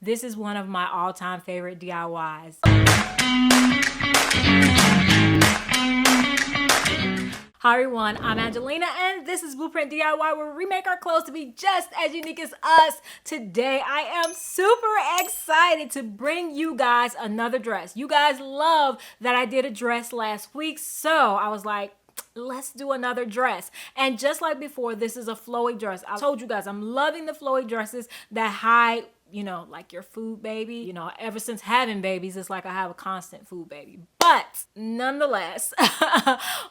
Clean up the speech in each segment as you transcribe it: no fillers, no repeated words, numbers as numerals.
This is one of my all-time favorite DIYs. Hi everyone, I'm Angelina and this is Blueprint DIY, where we make our clothes to be just as unique as us. Today I am super excited to bring you guys another dress. You guys love that I did a dress last week, so I was like, let's do another dress. And just like before, this is a flowy dress. I told you guys I'm loving the flowy dresses that hide, you know, like your food baby. You know, ever since having babies, it's like I have a constant food baby. But nonetheless,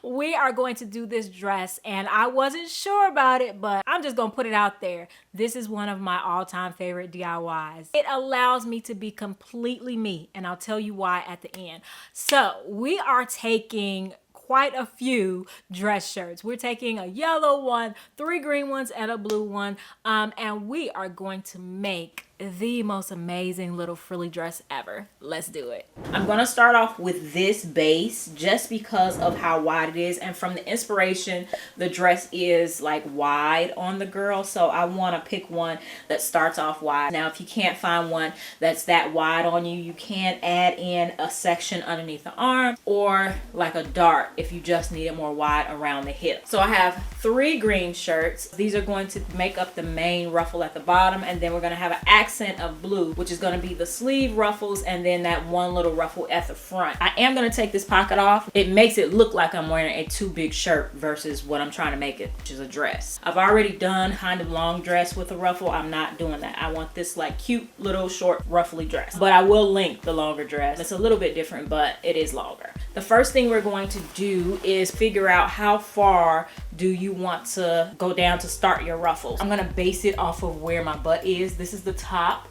we are going to do this dress, and I wasn't sure about it, but I'm just gonna put it out there. This is one of my all-time favorite DIYs. It allows me to be completely me, and I'll tell you why at the end. So we are taking quite a few dress shirts. We're taking a yellow one, 3 green ones, and a blue one, and we are going to make the most amazing little frilly dress ever. Let's do it. I'm gonna start off with this base just because of how wide it is, and from the inspiration, the dress is like wide on the girl, so I want to pick one that starts off wide. Now if you can't find one that's that wide on you, you can add in a section underneath the arm or like a dart if you just need it more wide around the hip. So I have 3 green shirts. These are going to make up the main ruffle at the bottom, and then we're going to have an accent of blue, which is going to be the sleeve ruffles and then that one little ruffle at the front. I am going to take this pocket off. It makes it look like I'm wearing a too big shirt versus what I'm trying to make it, which is a dress. I've already done kind of long dress with a ruffle. I'm not doing that. I want this like cute little short ruffly dress, but I will link the longer dress. It's a little bit different, but it is longer. The first thing we're going to do is figure out how far do you want to go down to start your ruffles. I'm gonna base it off of where my butt is. This is the top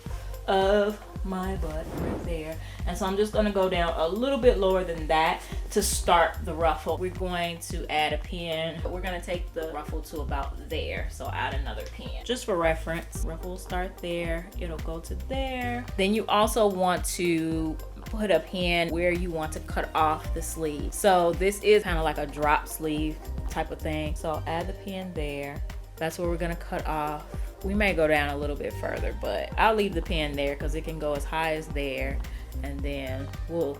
of my butt right there, and so I'm just gonna go down a little bit lower than that to start the ruffle. We're going to add a pin. We're gonna take the ruffle to about there, so add another pin just for reference. Ruffle will start there, it'll go to there. Then you also want to put a pin where you want to cut off the sleeve. So this is kind of like a drop sleeve type of thing, so add the pin there. That's where we're gonna cut off. We may go down a little bit further, but I'll leave the pin there because it can go as high as there, and then we'll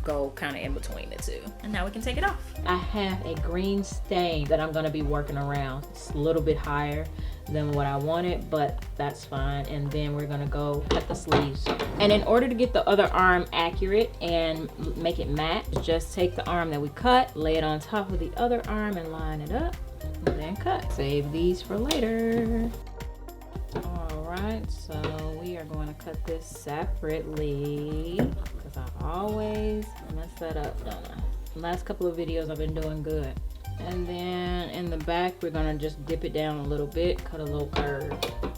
go kind of in between the two. And now we can take it off. I have a green stain that I'm gonna be working around. It's a little bit higher than what I wanted, but that's fine. And then we're gonna go cut the sleeves. And in order to get the other arm accurate and make it match, just take the arm that we cut, lay it on top of the other arm and line it up, and then cut. Save these for later. Alright, so we are going to cut this separately because I always mess that up, don't I? The last couple of videos I've been doing good. And then in the back, we're gonna just dip it down a little bit, cut a little curve.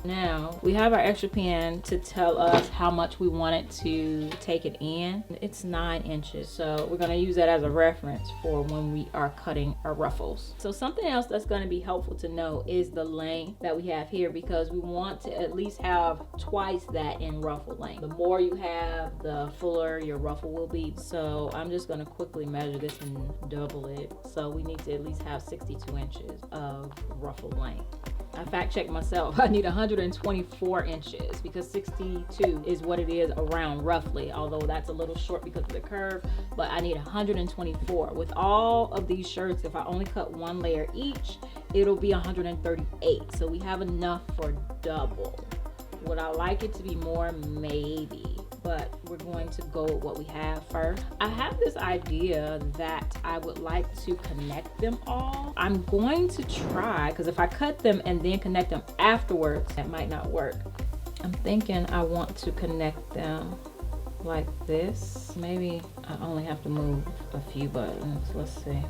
Now, we have our extra pin to tell us how much we want it to take it in. It's 9 inches, so we're gonna use that as a reference for when we are cutting our ruffles. So something else that's gonna be helpful to know is the length that we have here, because we want to at least have twice that in ruffle length. The more you have, the fuller your ruffle will be. So I'm just gonna quickly measure this and double it. So we need to at least have 62 inches of ruffle length. I fact checked myself. I need 124 inches because 62 is what it is around roughly, although that's a little short because of the curve, but I need 124. With all of these shirts, if I only cut 1 layer each, it'll be 138. So we have enough for double. Would I like it to be more? Maybe, but we're going to go with what we have first. I have this idea that I would like to connect them all. I'm going to try, because if I cut them and then connect them afterwards, that might not work. I'm thinking I want to connect them like this. Maybe I only have to move a few buttons. Let's see.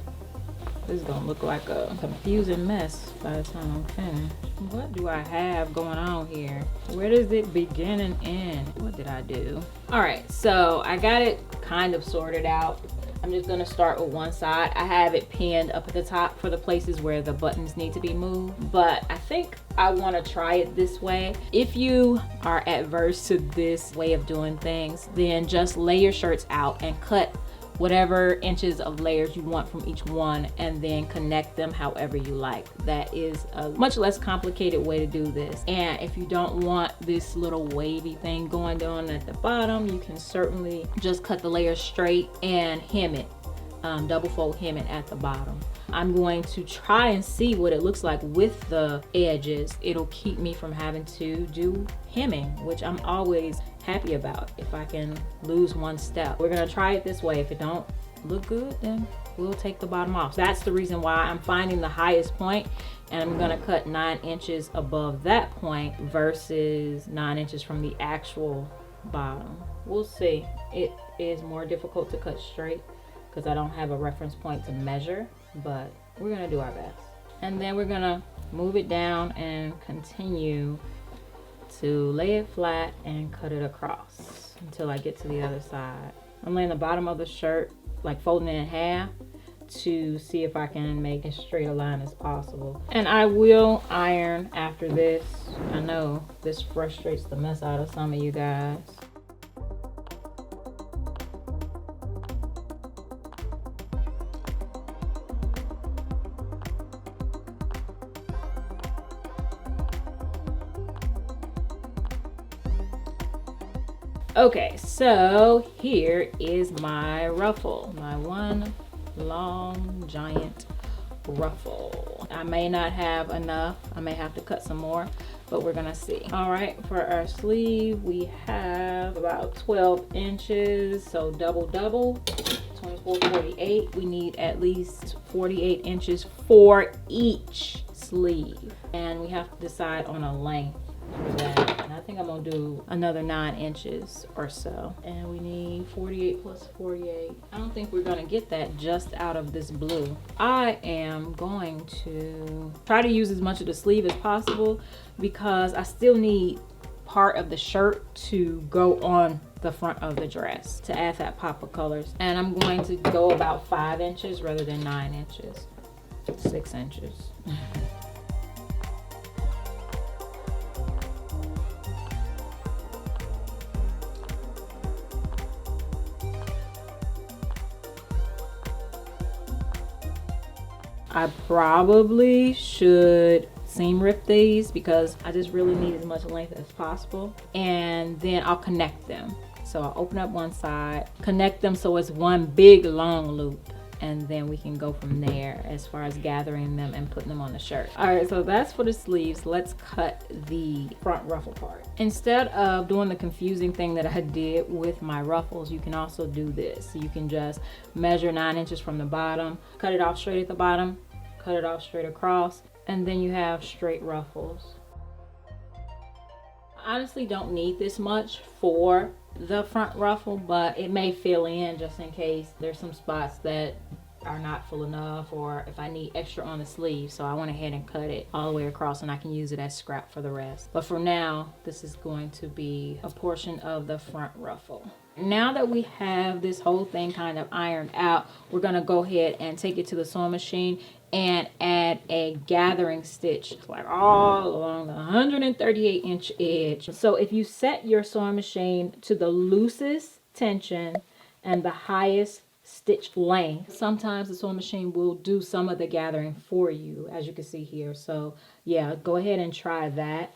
This is gonna look like a confusing mess by the time I'm finished. What do I have going on here? Where does it begin and end? What did I do? All right, so I got it kind of sorted out. I'm just gonna start with one side. I have it pinned up at the top for the places where the buttons need to be moved, but I think I wanna try it this way. If you are adverse to this way of doing things, then just lay your shirts out and cut whatever inches of layers you want from each one, and then connect them however you like. That is a much less complicated way to do this. And if you don't want this little wavy thing going down at the bottom, you can certainly just cut the layers straight and hem it, double fold hem it at the bottom. I'm going to try and see what it looks like with the edges. It'll keep me from having to do hemming, which I'm always happy about if I can lose one step. We're gonna try it this way. If it don't look good, then we'll take the bottom off. That's the reason why I'm finding the highest point, and I'm gonna cut 9 inches above that point versus 9 inches from the actual bottom. We'll see. It is more difficult to cut straight because I don't have a reference point to measure, but we're gonna do our best. And then we're gonna move it down and continue to lay it flat and cut it across until I get to the other side. I'm laying the bottom of the shirt, like folding it in half, to see if I can make as straight a line as possible. And I will iron after this. I know this frustrates the mess out of some of you guys. Okay, so here is my ruffle, my one long giant ruffle. I may not have enough, I may have to cut some more, but we're gonna see. All right, for our sleeve, we have about 12 inches, so double, 24, 48. We need at least 48 inches for each sleeve. And we have to decide on a length for that. And I think I'm gonna do another 9 inches or so. And we need 48 plus 48. I don't think we're gonna get that just out of this blue. I am going to try to use as much of the sleeve as possible because I still need part of the shirt to go on the front of the dress to add that pop of colors. And I'm going to go about 5 inches rather than 9 inches, 6 inches. I probably should seam rip these because I just really need as much length as possible, and then I'll connect them. So I'll open up one side, connect them so it's one big long loop, and then we can go from there as far as gathering them and putting them on the shirt. All right, so that's for the sleeves. Let's cut the front ruffle part. Instead of doing the confusing thing that I did with my ruffles, you can also do this. You can just measure 9 inches from the bottom, cut it off straight at the bottom, cut it off straight across, and then you have straight ruffles. I honestly don't need this much for the front ruffle, but it may fill in just in case there's some spots that are not full enough, or if I need extra on the sleeve. So I went ahead and cut it all the way across, and I can use it as scrap for the rest. But for now, this is going to be a portion of the front ruffle. Now that we have this whole thing kind of ironed out, we're gonna go ahead and take it to the sewing machine and add a gathering stitch like all along the 138 inch edge. So if you set your sewing machine to the loosest tension and the highest stitch length, sometimes the sewing machine will do some of the gathering for you, as you can see here. So yeah, go ahead and try that,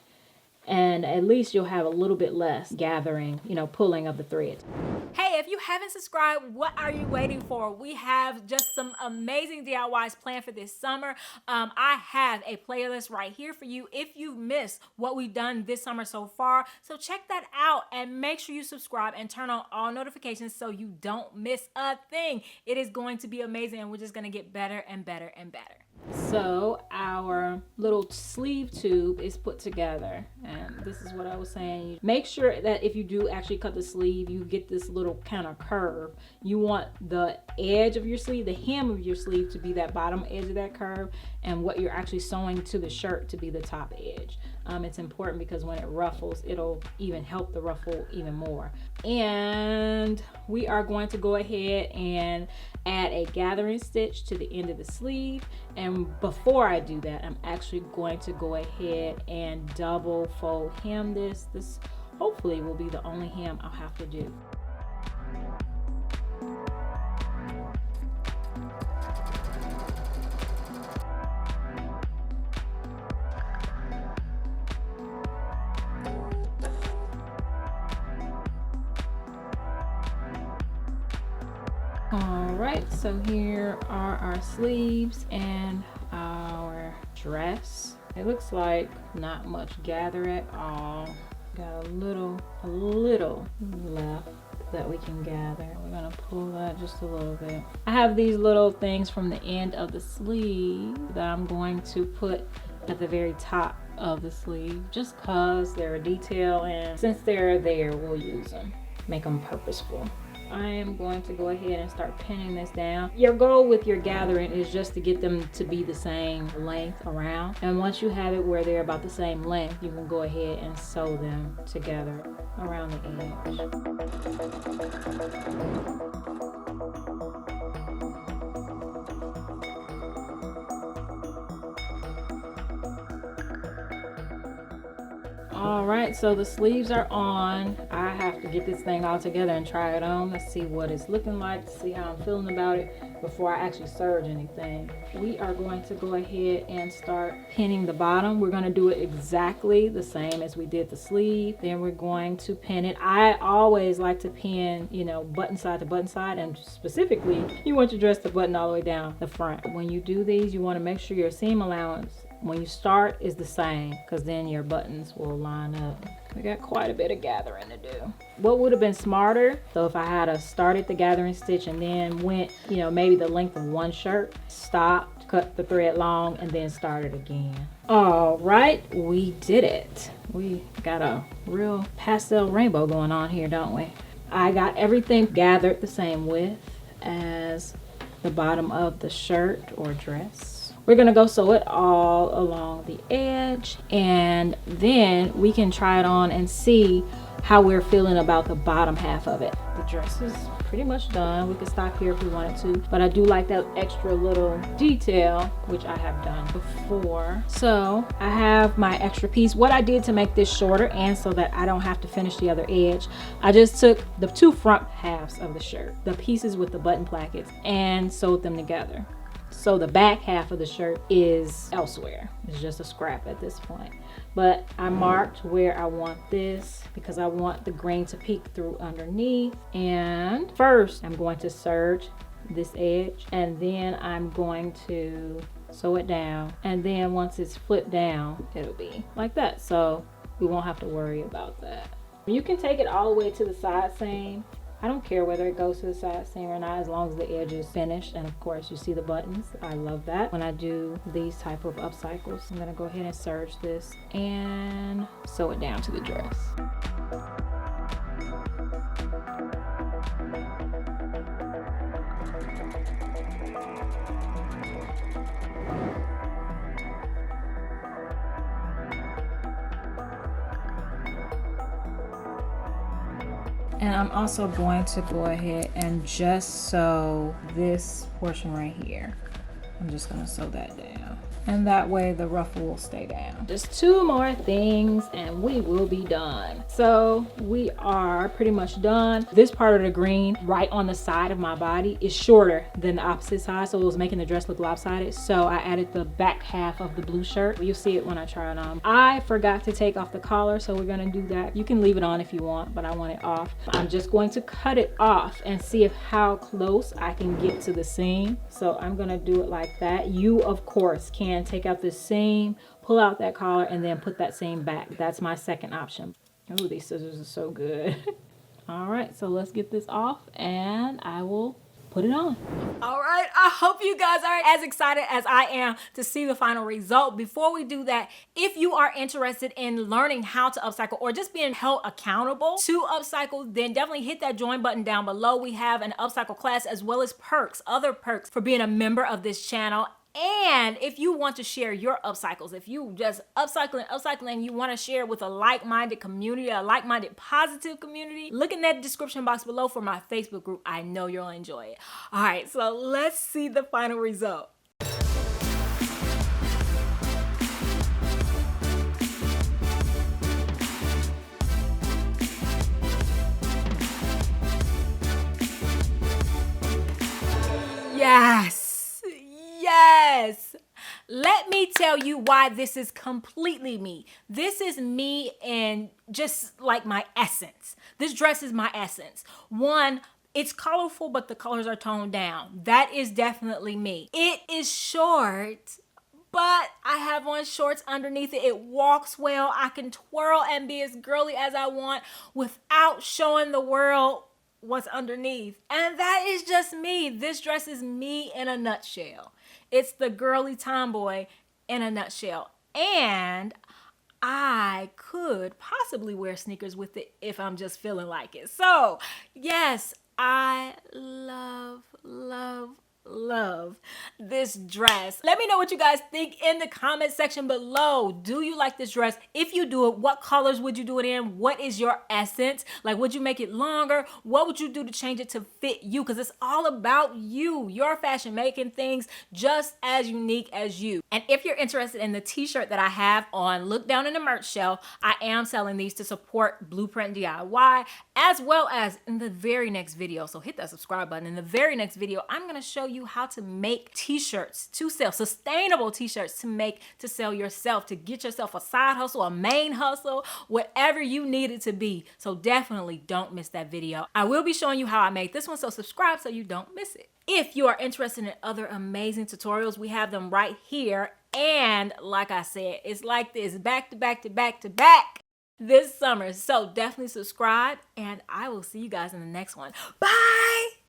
and at least you'll have a little bit less gathering, you know, pulling of the threads. Hey, if you haven't subscribed, what are you waiting for? We have just some amazing DIYs planned for this summer. I have a playlist right here for you if you missed what we've done this summer so far. So check that out and make sure you subscribe and turn on all notifications so you don't miss a thing. It is going to be amazing, and we're just going to get better and better and better. So our little sleeve tube is put together, and this is what I was saying. Make sure that if you do actually cut the sleeve, you get this little kind of curve. You want the edge of your sleeve, the hem of your sleeve, to be that bottom edge of that curve, and what you're actually sewing to the shirt to be the top edge. It's important because when it ruffles, it'll even help the ruffle even more. And we are going to go ahead and add a gathering stitch to the end of the sleeve. And before I do that, I'm actually going to go ahead and double fold hem this. This hopefully will be the only hem I'll have to do. All right, so here are our sleeves and our dress. It looks like not much gather at all. Got a little left that we can gather. We're gonna pull that just a little bit. I have these little things from the end of the sleeve that I'm going to put at the very top of the sleeve just cause they're a detail, and since they're there, we'll use them. Make them purposeful. I am going to go ahead and start pinning this down. Your goal with your gathering is just to get them to be the same length around. And once you have it where they're about the same length, you can go ahead and sew them together around the edge. All right, so the sleeves are on. I have to get this thing all together and try it on. Let's see what it's looking like, see how I'm feeling about it before I actually serge anything. We are going to go ahead and start pinning the bottom. We're going to do it exactly the same as we did the sleeve. Then we're going to pin it. I always like to pin, you know, button side to button side, and specifically, you want your dress to button all the way down the front. When you do these, you want to make sure your seam allowance when you start is the same, because then your buttons will line up. We got quite a bit of gathering to do. What would have been smarter, so if I had started the gathering stitch and then went, you know, maybe the length of one shirt, stopped, cut the thread long, and then started again. All right, we did it. We got a real pastel rainbow going on here, don't we? I got everything gathered the same width as the bottom of the shirt or dress. We're gonna go sew it all along the edge, and then we can try it on and see how we're feeling about the bottom half of it. The dress is pretty much done. We could stop here if we wanted to, but I do like that extra little detail, which I have done before. So I have my extra piece. What I did to make this shorter and so that I don't have to finish the other edge, I just took the two front halves of the shirt, the pieces with the button plackets, and sewed them together. So the back half of the shirt is elsewhere. It's just a scrap at this point. But I marked where I want this because I want the grain to peek through underneath. And first I'm going to serge this edge, and then I'm going to sew it down. And then once it's flipped down, it'll be like that. So we won't have to worry about that. You can take it all the way to the side seam. I don't care whether it goes to the side seam or not, as long as the edge is finished. And of course, you see the buttons. I love that. When I do these type of upcycles, I'm gonna go ahead and serge this and sew it down to the dress. And I'm also going to go ahead and just sew this portion right here. I'm just gonna sew that down. And that way the ruffle will stay down. Just two more things and we will be done. So we are pretty much done. This part of the green right on the side of my body is shorter than the opposite side, so it was making the dress look lopsided. So I added the back half of the blue shirt. You'll see it when I try it on. I forgot to take off the collar, so we're gonna do that. You can leave it on if you want, but I want it off. I'm just going to cut it off and see how close I can get to the seam. So I'm gonna do it like that. You, of course, can take out this seam, pull out that collar, and then put that seam back. That's my second option. Oh, these scissors are so good. All right, so let's get this off and I will put it on. All right, I hope you guys are as excited as I am to see the final result. Before we do that, if you are interested in learning how to upcycle or just being held accountable to upcycle, then definitely hit that join button down below. We have an upcycle class as well as perks, other perks for being a member of this channel. And if you want to share your upcycles, if you just upcycling, you want to share with a like-minded community, a like-minded positive community, look in that description box below for my Facebook group. I know you'll enjoy it. All right, so let's see the final result. Yes. Yes. Let me tell you why this is completely me. This is me and just like my essence. This dress is my essence. One, It's colorful, but the colors are toned down. That is definitely me. It is short, but I have on shorts underneath it. It walks well. I can twirl and be as girly as I want without showing the world what's underneath. And that is just me. This dress is me in a nutshell. It's the girly tomboy in a nutshell. And I could possibly wear sneakers with it if I'm just feeling like it. So, yes, I love this dress. Let me know what you guys think in the comment section below. Do you like this dress? If you do it, what colors would you do it in? What is your essence? Like, would you make it longer? What would you do to change it to fit you? Because it's all about you, your fashion making things just as unique as you. And if you're interested in the t-shirt that I have on, look down in the merch shelf. I am selling these to support Blueprint DIY, as well as in the very next video. So hit that subscribe button. In the very next video, I'm going to show you how to make t-shirts to sell, sustainable t-shirts to sell yourself, to get yourself a side hustle, a main hustle, whatever you need it to be. So definitely don't miss that video. I will be showing you how I made this one, so subscribe so you don't miss it. If you are interested in other amazing tutorials, we have them right here. And like I said, it's like this, back to back to back to back this summer. So definitely subscribe, and I will see you guys in the next one. Bye!